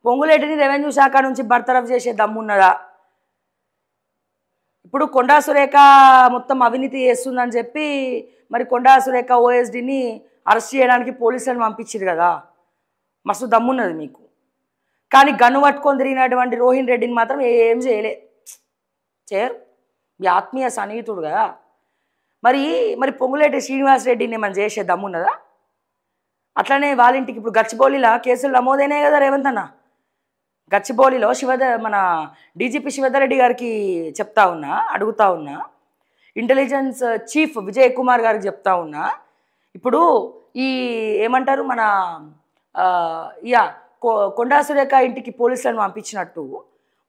పొంగులేటిని revenue శాఖ నుంచి బర్తరఫ్ చేసే దమ్మున్నదా? ఇప్పుడు కొండా సురేఖ మొత్తం అవినీతి చేస్తుందని చెప్పి మరి కొండా సురేఖ ఓఎస్డీని అరెస్ట్ చేయడానికి పోలీసులను పంపించారు కదా, మస్తు దమ్మున్నది మీకు. కానీ గన్ను పట్టుకొని తిరిగినటువంటి రోహిన్ రెడ్డిని మాత్రం ఏం చేయరు. మీ ఆత్మీయ సన్నిహితుడు కదా. మరి పొంగులేటి శ్రీనివాస్ రెడ్డిని మనం చేసే దమ్మున్నదా? అట్లనే వాళ్ళ ఇంటికి ఇప్పుడు గచ్చిబౌలిలో కేసులు నమోదైనాయి కదా రేవంత్ అన్న. గచ్చిబౌలిలో మన డీజీపీ శివధర్ రెడ్డి గారికి అడుగుతా ఉన్నా, ఇంటెలిజెన్స్ చీఫ్ విజయ్ కుమార్ గారికి చెప్తా ఉన్నా, ఇప్పుడు ఈ ఏమంటారు మన కొండా సురేఖ ఇంటికి పోలీసులను పంపించినట్టు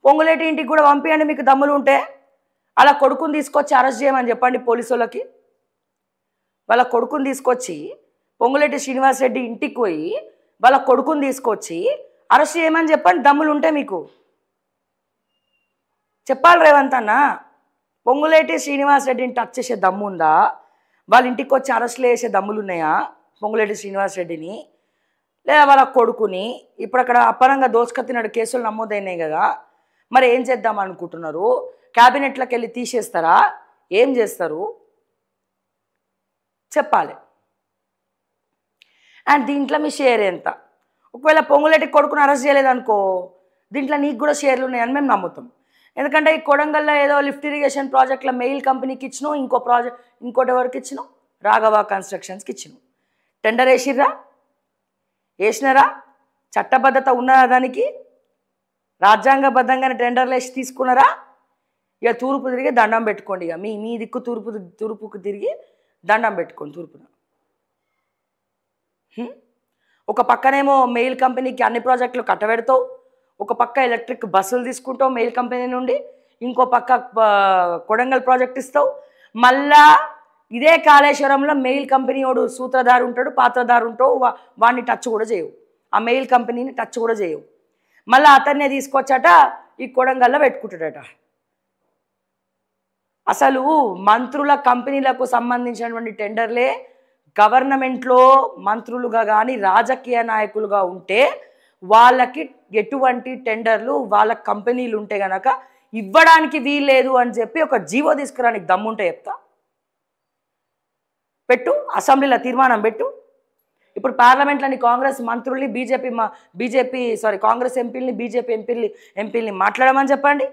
పొంగులేటి ఇంటికి కూడా పంపించండి మీకు దమ్ములు ఉంటే. అలా కొడుకుని తీసుకొచ్చి అరెస్ట్ చేయమని చెప్పండి పోలీసు వాళ్ళకి. వాళ్ళ కొడుకుని తీసుకొచ్చి పొంగులేటి శ్రీనివాస్ రెడ్డి ఇంటికి పోయి వాళ్ళ కొడుకుని తీసుకొచ్చి అరెస్ట్ చేయమని చెప్పండి దమ్ములు ఉంటే మీకు. చెప్పాలి రేవంత్ అన్న. పొంగులేటి శ్రీనివాస్ రెడ్డిని టచ్ చేసే దమ్ము ఉందా? వాళ్ళ ఇంటికి వచ్చి అరెస్టులు చేసే దమ్ములు ఉన్నాయా పొంగులేటి శ్రీనివాస్ రెడ్డిని? లేదా వాళ్ళ కొడుకుని? ఇప్పుడు అక్కడ అప్పనంగా దోచుకత్తినాడు కేసులు నమోదైనాయి కదా, మరి ఏం చేద్దాం అనుకుంటున్నారు? క్యాబినెట్లోకి వెళ్ళి తీసేస్తారా? ఏం చేస్తారు చెప్పాలి. అండ్ దీంట్లో మీ షేర్ ఎంత? ఒకవేళ పొంగులేటి కొడుకుని అరెస్ట్ చేయలేదనుకో, దీంట్లో నీకు కూడా షేర్లు ఉన్నాయని మేము నమ్ముతాం. ఎందుకంటే ఈ కొడంగల్లో ఏదో లిఫ్ట్ ఇరిగేషన్ ప్రాజెక్ట్లో మెయిల్ కంపెనీకి ఇచ్చినావు, ఇంకోటి ఎవరికి ఇచ్చినావు? రాఘవ కన్స్ట్రక్షన్స్కి ఇచ్చినావు. టెండర్ వేసినారా? చట్టబద్ధత ఉన్నదా దానికి? రాజ్యాంగబద్ధంగానే టెండర్లు వేసి తీసుకున్నారా? ఇక తూర్పు తిరిగి దండం పెట్టుకోండి. ఇక మీ దిక్కు తూర్పుకు తిరిగి దండం పెట్టుకోండి తూర్పున. ఒక పక్కనేమో మెయిల్ కంపెనీకి అన్ని ప్రాజెక్టులు కట్టబెడతావు, ఒక పక్క ఎలక్ట్రిక్ బస్సులు తీసుకుంటావు మెయిల్ కంపెనీ నుండి, ఇంకో పక్క కొడంగల్ ప్రాజెక్ట్ ఇస్తావు. మళ్ళా ఇదే కాళేశ్వరంలో మెయిల్ కంపెనీ వాడు సూత్రధారు ఉంటాడు, పాత్రధారు ఉంటావు, వాడిని టచ్ కూడా చేయవు, ఆ మెయిల్ కంపెనీని టచ్ కూడా చేయవు. మళ్ళీ అతన్నే తీసుకొచ్చాట ఈ కొడంగల్లో పెట్టుకుంటాడట. అసలు మంత్రుల కంపెనీలకు సంబంధించినటువంటి టెండర్లే గవర్నమెంట్లో మంత్రులుగా కానీ రాజకీయ నాయకులుగా ఉంటే వాళ్ళకి ఎటువంటి టెండర్లు వాళ్ళ కంపెనీలు ఉంటే కనుక ఇవ్వడానికి వీల్లేదు అని చెప్పి ఒక జీవో తీసుకురానికి దమ్ముంటే చెప్తా. పెట్టు, అసెంబ్లీలో తీర్మానం పెట్టు. ఇప్పుడు పార్లమెంట్లోని కాంగ్రెస్ మంత్రుల్ని కాంగ్రెస్ ఎంపీలని బీజేపీ ఎంపీలని మాట్లాడమని చెప్పండి.